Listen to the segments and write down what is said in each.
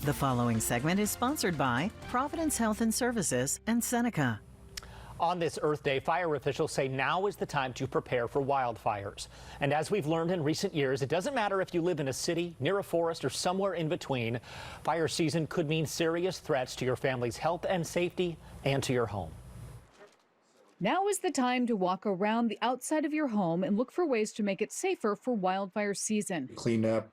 The following segment is sponsored by Providence Health and Services and Seneca. On this Earth Day, fire officials say now is the time to prepare for wildfires. And as we've learned in recent years, it doesn't matter if you live in a city, near a forest, or somewhere in between. Fire season could mean serious threats to your family's health and safety and to your home. Now is the time to walk around the outside of your home and look for ways to make it safer for wildfire season. Clean up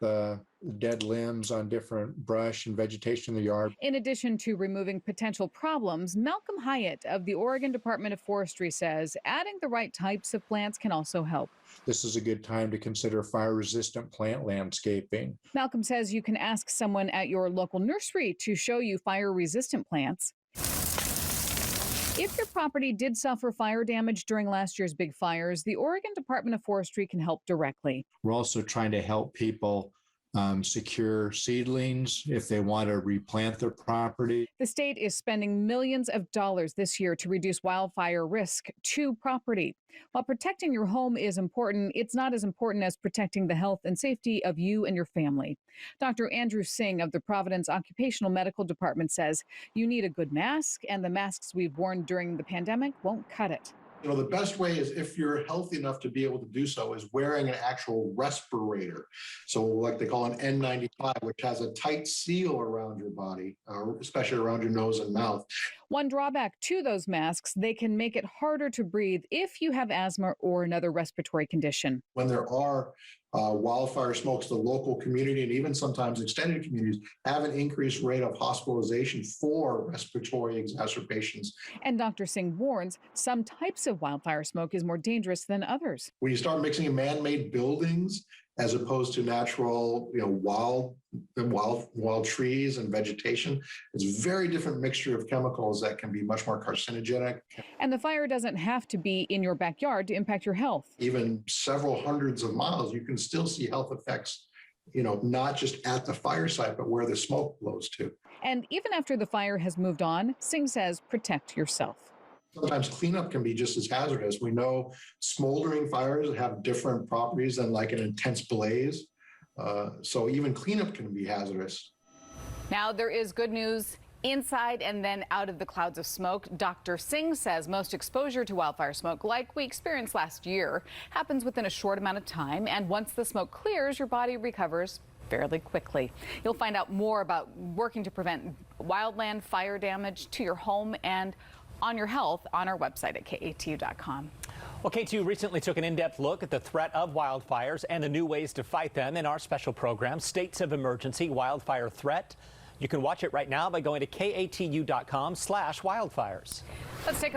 dead limbs on different brush and vegetation in the yard. In addition to removing potential problems, Malcolm Hyatt of the Oregon Department of Forestry says adding the right types of plants can also help. This is a good time to consider fire-resistant plant landscaping. Malcolm says you can ask someone at your local nursery to show you fire-resistant plants. If your property did suffer fire damage during last year's big fires, the Oregon Department of Forestry can help directly. We're also trying to help people secure seedlings if they want to replant their property. The state is spending millions of dollars this year to reduce wildfire risk to property. While protecting your home is important, it's not as important as protecting the health and safety of you and your family. Dr. Andrew Singh of the Providence Occupational Medical Department says you need a good mask, and the masks we've worn during the pandemic won't cut it. You know, the best way is, if you're healthy enough to be able to do so, is wearing an actual respirator. So like they call an N95, which has a tight seal around your body, especially around your nose and mouth. One drawback to those masks, they can make it harder to breathe if you have asthma or another respiratory condition. When there are wildfire smokes, the local community and even sometimes extended communities have an increased rate of hospitalization for respiratory exacerbations. And Dr. Singh warns some types of wildfire smoke is more dangerous than others. when you start mixing in man-made buildings as opposed to natural, wild trees and vegetation, it's a very different mixture of chemicals that can be much more carcinogenic. And the fire doesn't have to be in your backyard to impact your health. Even several hundreds of miles, you can still see health effects, not just at the fire site, but where the smoke blows to. And even after the fire has moved on, Singh says protect yourself. Sometimes cleanup can be just as hazardous. We know smoldering fires have different properties than like an intense blaze. So even cleanup can be hazardous. Now there is good news inside and then out of the clouds of smoke. Dr. Singh says most exposure to wildfire smoke, like we experienced last year, happens within a short amount of time. And once the smoke clears, your body recovers fairly quickly. You'll find out more about working to prevent wildland fire damage to your home and on your health on our website at KATU.com. Well, KATU recently took an in-depth look at the threat of wildfires and the new ways to fight them in our special program, States of Emergency Wildfire Threat. You can watch it right now by going to KATU.com/wildfires. Let's take a